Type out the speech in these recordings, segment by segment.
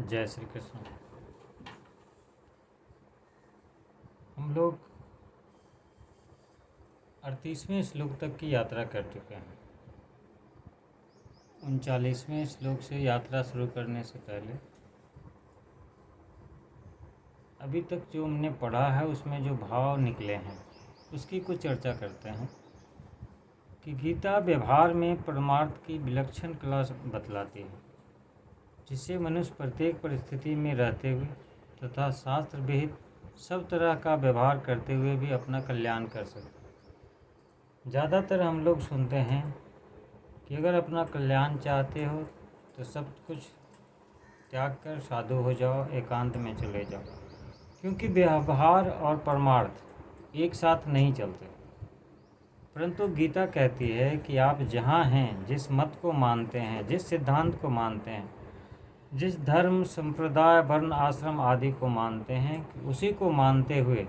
जय श्री कृष्ण। हम लोग 38वें श्लोक तक की यात्रा कर चुके हैं। 39वें श्लोक से यात्रा शुरू करने से पहले अभी तक जो हमने पढ़ा है उसमें जो भाव निकले हैं उसकी कुछ चर्चा करते हैं कि गीता व्यवहार में परमार्थ की विलक्षण कला बतलाती है, जिससे मनुष्य प्रत्येक परिस्थिति में रहते हुए तथा शास्त्र विहित सब तरह का व्यवहार करते हुए भी अपना कल्याण कर सके। ज़्यादातर हम लोग सुनते हैं कि अगर अपना कल्याण चाहते हो तो सब कुछ त्याग कर साधु हो जाओ, एकांत में चले जाओ, क्योंकि व्यवहार और परमार्थ एक साथ नहीं चलते। परंतु गीता कहती है कि आप जहाँ हैं, जिस मत को मानते हैं, जिस सिद्धांत को मानते हैं, जिस धर्म संप्रदाय वर्ण आश्रम आदि को मानते हैं, उसी को मानते हुए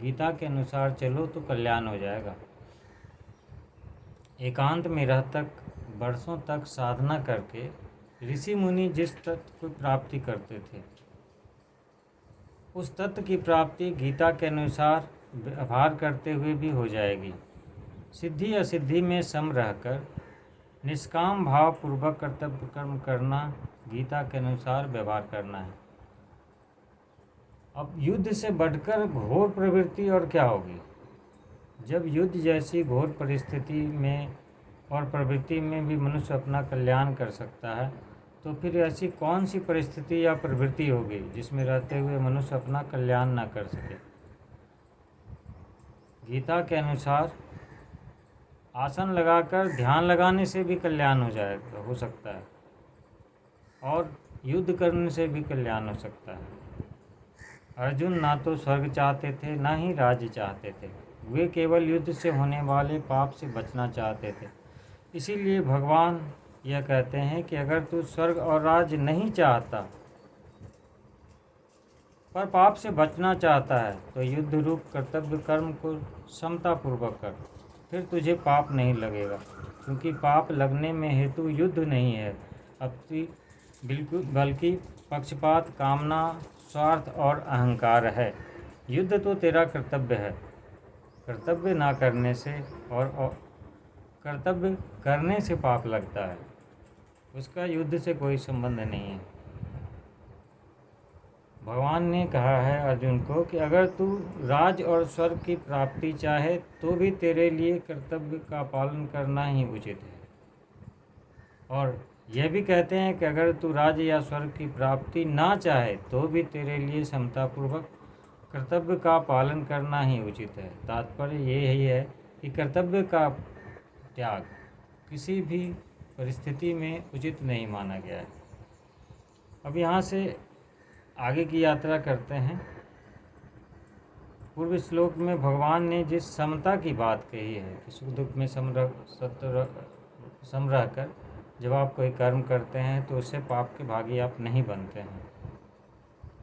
गीता के अनुसार चलो तो कल्याण हो जाएगा। एकांत में रह तक वर्षों तक साधना करके ऋषि मुनि जिस तत्व की प्राप्ति करते थे, उस तत्व की प्राप्ति गीता के अनुसार व्यवहार करते हुए भी हो जाएगी। सिद्धि असिद्धि में सम रहकर निष्काम भाव पूर्वक कर्तव्य कर्म करना गीता के अनुसार व्यवहार करना है। अब युद्ध से बढ़कर घोर प्रवृत्ति और क्या होगी? जब युद्ध जैसी घोर परिस्थिति में और प्रवृत्ति में भी मनुष्य अपना कल्याण कर सकता है, तो फिर ऐसी कौन सी परिस्थिति या प्रवृत्ति होगी जिसमें रहते हुए मनुष्य अपना कल्याण ना कर सके? गीता के अनुसार आसन लगाकर ध्यान लगाने से भी कल्याण हो सकता है, और युद्ध करने से भी कल्याण हो सकता है। अर्जुन ना तो स्वर्ग चाहते थे, ना ही राज्य चाहते थे। वे केवल युद्ध से होने वाले पाप से बचना चाहते थे। इसीलिए भगवान यह कहते हैं कि अगर तू स्वर्ग और राज्य नहीं चाहता पर पाप से बचना चाहता है, तो युद्ध रूप कर्तव्य कर्म को समतापूर्वक कर, फिर तुझे पाप नहीं लगेगा। क्योंकि पाप लगने में हेतु युद्ध नहीं है, बल्कि पक्षपात, कामना, स्वार्थ और अहंकार है। युद्ध तो तेरा कर्तव्य है। कर्तव्य ना करने से और कर्तव्य करने से पाप लगता है, उसका युद्ध से कोई संबंध नहीं है। भगवान ने कहा है अर्जुन को कि अगर तू राज और स्वर्ग की प्राप्ति चाहे तो भी तेरे लिए कर्तव्य का पालन करना ही उचित है। और यह भी कहते हैं कि अगर तू राज या स्वर्ग की प्राप्ति ना चाहे तो भी तेरे लिए समतापूर्वक कर्तव्य का पालन करना ही उचित है। तात्पर्य यही है कि कर्तव्य का त्याग किसी भी परिस्थिति में उचित नहीं माना गया है। अब यहाँ से आगे की यात्रा करते हैं। पूर्व श्लोक में भगवान ने जिस समता की बात कही है कि सुख दुख में सम रह कर जब आप कोई कर्म करते हैं तो उससे पाप के भागी आप नहीं बनते हैं,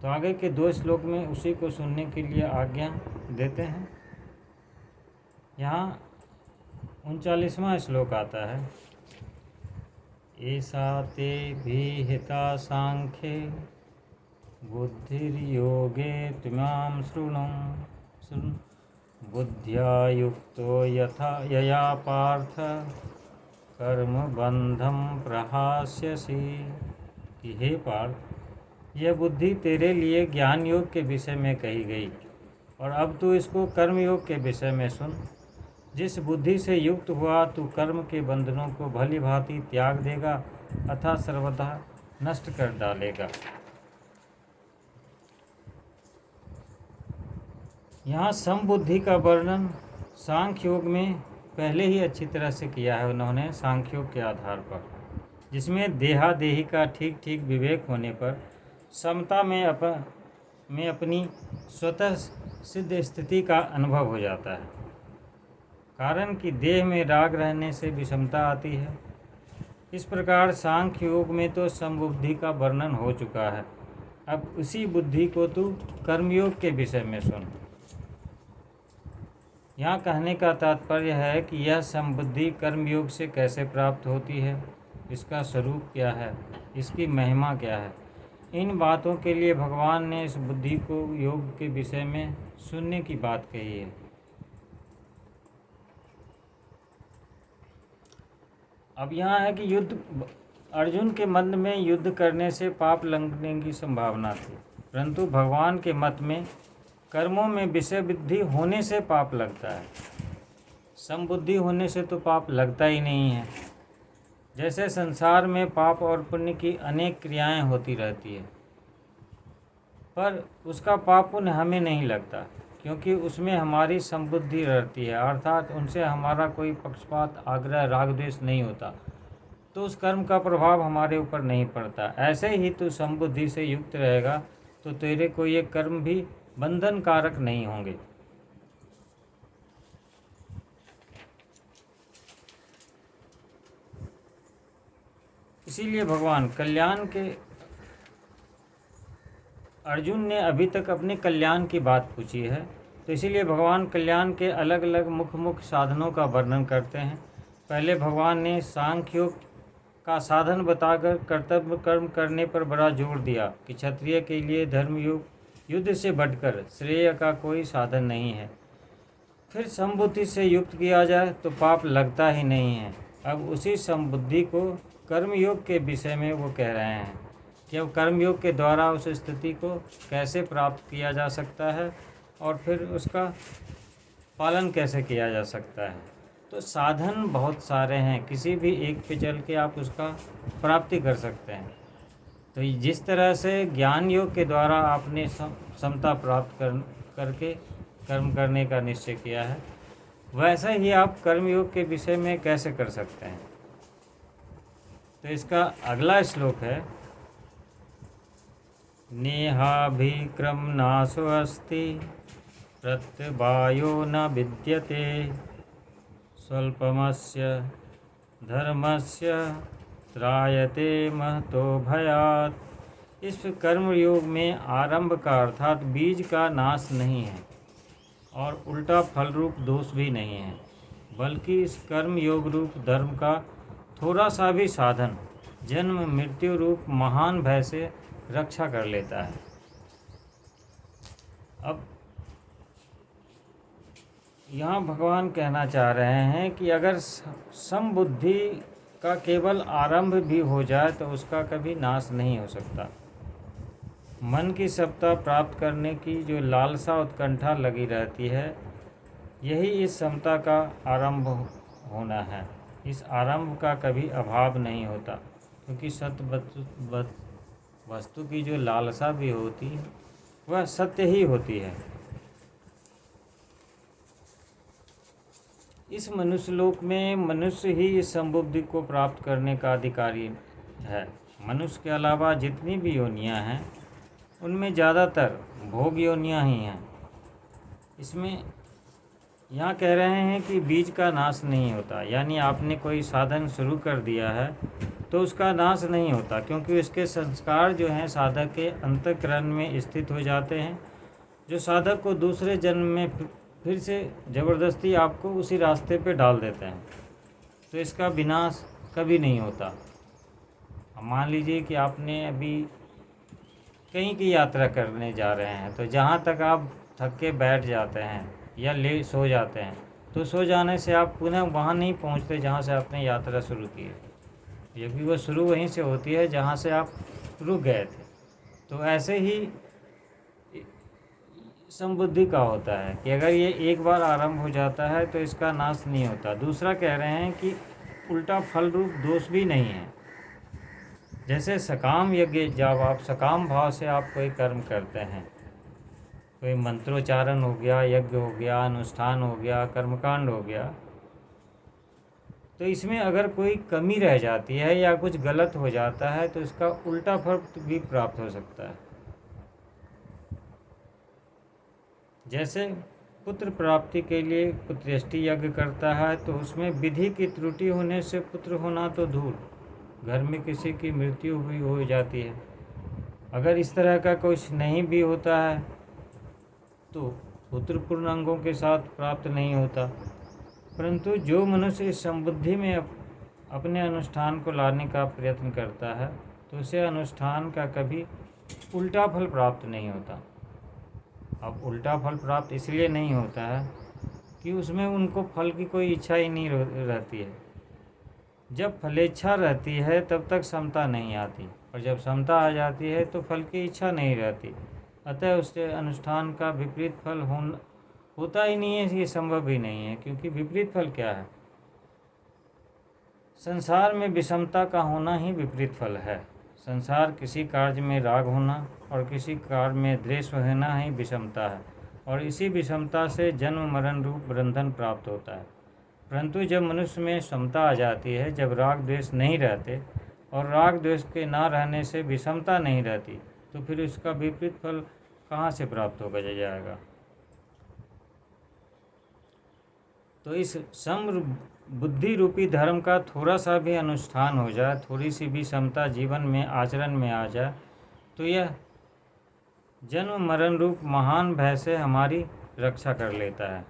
तो आगे के 2 श्लोक में उसी को सुनने के लिए आज्ञा देते हैं। यहाँ 39वां श्लोक आता है, ऐसा ते विहिता सांख्ये बुद्धिर्योगे त्विमां शृणु बुद्ध्या युक्तो यया पार्थ कर्म बंधम प्रहास्यसि। कि हे पार्थ, यह बुद्धि तेरे लिए ज्ञान योग के विषय में कही गई, और अब तू इसको कर्म योग के विषय में सुन। जिस बुद्धि से युक्त हुआ तू कर्म के बंधनों को भली भांति त्याग देगा अथवा सर्वथा नष्ट कर डालेगा। यहाँ समबुद्धि का वर्णन सांख्य योग में पहले ही अच्छी तरह से किया है उन्होंने, सांख्य योग के आधार पर, जिसमें देहादेही का ठीक ठीक विवेक होने पर समता में अपनी स्वतः सिद्ध स्थिति का अनुभव हो जाता है। कारण कि देह में राग रहने से विषमता आती है। इस प्रकार सांख्य योग में तो समबुद्धि का वर्णन हो चुका है। अब उसी बुद्धि को तू कर्मयोग के विषय में सुन। यहाँ कहने का तात्पर्य है कि यह समबुद्धि कर्मयोग से कैसे प्राप्त होती है, इसका स्वरूप क्या है, इसकी महिमा क्या है, इन बातों के लिए भगवान ने इस बुद्धि को योग के विषय में सुनने की बात कही है। अब यहाँ है कि अर्जुन के मत में युद्ध करने से पाप लगने की संभावना थी, परंतु भगवान के मत में कर्मों में विषय बुद्धि होने से पाप लगता है। समबुद्धि होने से तो पाप लगता ही नहीं है। जैसे संसार में पाप और पुण्य की अनेक क्रियाएं होती रहती है, पर उसका पाप पुण्य हमें नहीं लगता, क्योंकि उसमें हमारी समबुद्धि रहती है, अर्थात उनसे हमारा कोई पक्षपात, आग्रह, राग, द्वेष नहीं होता, तो उस कर्म का प्रभाव हमारे ऊपर नहीं पड़ता। ऐसे ही तू समबुद्धि से युक्त रहेगा तो तेरे को ये कर्म भी बंधन कारक नहीं होंगे। इसीलिए भगवान कल्याण के अर्जुन ने अभी तक अपने कल्याण की बात पूछी है, तो इसीलिए भगवान कल्याण के अलग अलग मुख्य साधनों का वर्णन करते हैं। पहले भगवान ने सांख्य योग का साधन बताकर कर्तव्य कर्म करने पर बड़ा जोर दिया कि क्षत्रिय के लिए धर्मयोग युद्ध से बढ़कर श्रेय का कोई साधन नहीं है। फिर समबुद्धि से युक्त किया जाए तो पाप लगता ही नहीं है। अब उसी समबुद्धि को कर्मयोग के विषय में वो कह रहे हैं कि अब कर्मयोग के द्वारा उस स्थिति को कैसे प्राप्त किया जा सकता है और फिर उसका पालन कैसे किया जा सकता है। तो साधन बहुत सारे हैं, किसी भी एक पे चल के आप उसका प्राप्ति कर सकते हैं। तो जिस तरह से ज्ञान योग के द्वारा आपने समता प्राप्त करके कर्म करने का निश्चय किया है, वैसा ही आप कर्मयोग के विषय में कैसे कर सकते हैं। तो इसका अगला श्लोक है, नेहाभिक्रम नाशो अस्ति प्रत्यवायो न विद्यते स्वल्पमस्य धर्मस्य त्रायते महतो भयात्। इस कर्म योग में आरंभ का अर्थात बीज का नाश नहीं है और उल्टा फल रूप दोष भी नहीं है, बल्कि इस कर्म योग रूप धर्म का थोड़ा सा भी साधन जन्म मृत्यु रूप महान भय से रक्षा कर लेता है। अब यहाँ भगवान कहना चाह रहे हैं कि अगर समबुद्धि का केवल आरंभ भी हो जाए तो उसका कभी नाश नहीं हो सकता। मन की समता प्राप्त करने की जो लालसा उत्कंठा लगी रहती है, यही इस समता का आरंभ होना है। इस आरंभ का कभी अभाव नहीं होता, क्योंकि सत्य वस्तु की जो लालसा भी होती है वह सत्य ही होती है। इस मनुष्य लोक में मनुष्य ही इस समबुद्धि को प्राप्त करने का अधिकारी है। मनुष्य के अलावा जितनी भी योनियां हैं उनमें ज़्यादातर भोग योनियां ही हैं। इसमें यहाँ कह रहे हैं कि बीज का नाश नहीं होता, यानी आपने कोई साधन शुरू कर दिया है तो उसका नाश नहीं होता, क्योंकि उसके संस्कार जो हैं साधक के अंतःकरण में स्थित हो जाते हैं, जो साधक को दूसरे जन्म में फिर से ज़बरदस्ती आपको उसी रास्ते पे डाल देते हैं। तो इसका विनाश कभी नहीं होता। मान लीजिए कि आपने अभी कहीं की यात्रा करने जा रहे हैं, तो जहाँ तक आप थक के बैठ जाते हैं या सो जाते हैं, तो सो जाने से आप पुनः वहाँ नहीं पहुँचते जहाँ से आपने यात्रा शुरू की है, क्योंकि वो शुरू वहीं से होती है जहाँ से आप रुक गए थे। तो ऐसे ही समबुद्धि का होता है कि अगर ये एक बार आरंभ हो जाता है तो इसका नाश नहीं होता। दूसरा कह रहे हैं कि उल्टा फल रूप दोष भी नहीं है। जैसे सकाम यज्ञ, जब आप सकाम भाव से आप कोई कर्म करते हैं, कोई मंत्रोच्चारण हो गया, यज्ञ हो गया, अनुष्ठान हो गया, कर्मकांड हो गया, तो इसमें अगर कोई कमी रह जाती है या कुछ गलत हो जाता है तो इसका उल्टा फल भी प्राप्त हो सकता है। जैसे पुत्र प्राप्ति के लिए पुत्रेष्टि यज्ञ करता है, तो उसमें विधि की त्रुटि होने से पुत्र होना तो दूर, घर में किसी की मृत्यु भी हो जाती है। अगर इस तरह का कुछ नहीं भी होता है तो पुत्र पूर्ण अंगों के साथ प्राप्त नहीं होता। परंतु जो मनुष्य इस समबुद्धि में अपने अनुष्ठान को लाने का प्रयत्न करता है, तो उसे अनुष्ठान का कभी उल्टा फल प्राप्त नहीं होता। अब उल्टा फल प्राप्त इसलिए नहीं होता है कि उसमें उनको फल की कोई इच्छा ही नहीं रहती है। जब फलेच्छा रहती है तब तक समता नहीं आती, और जब समता आ जाती है तो फल की इच्छा नहीं रहती। अतः उससे अनुष्ठान का विपरीत फल होता ही नहीं है, ये संभव ही नहीं है। क्योंकि विपरीत फल क्या है? संसार में विषमता का होना ही विपरीत फल है। संसार किसी कार्य में राग होना और किसी कार्य में द्वेष होना ही विषमता है, और इसी विषमता से जन्म मरण रूप बंधन प्राप्त होता है। परंतु जब मनुष्य में समता आ जाती है, जब राग द्वेष नहीं रहते और राग द्वेष के ना रहने से विषमता नहीं रहती, तो फिर उसका विपरीत फल कहाँ से प्राप्त होकर जाएगा? तो इस सम बुद्धि रूपी धर्म का थोड़ा सा भी अनुष्ठान हो जाए, थोड़ी सी भी समता जीवन में आचरण में आ जाए, तो यह जन्म मरण रूप महान भय से हमारी रक्षा कर लेता है।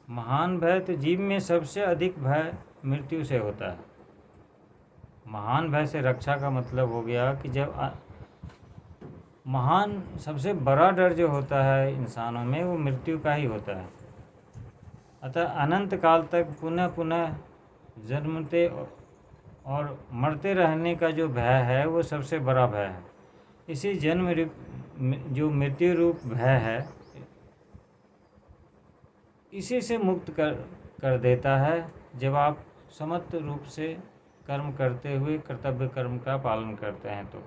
महान भय तो जीव में सबसे अधिक भय मृत्यु से होता है। महान भय से रक्षा का मतलब हो गया कि जब महान सबसे बड़ा डर जो होता है इंसानों में, वो मृत्यु का ही होता है। अतः अनंत काल तक पुनः पुनः जन्मते और मरते रहने का जो भय है, वो सबसे बड़ा भय है। इसी जन्म जो मृत्यु रूप भय है, इसी से मुक्त कर देता है जब आप समत्व रूप से कर्म करते हुए कर्तव्य कर्म का पालन करते हैं। तो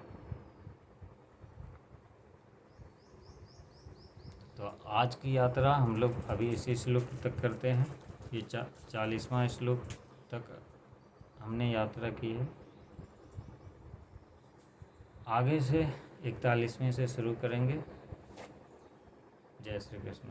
आज की यात्रा हम लोग अभी इसी श्लोक तक करते हैं। ये 40वां श्लोक तक हमने यात्रा की है। आगे से 41वें से शुरू करेंगे। जय श्री कृष्ण।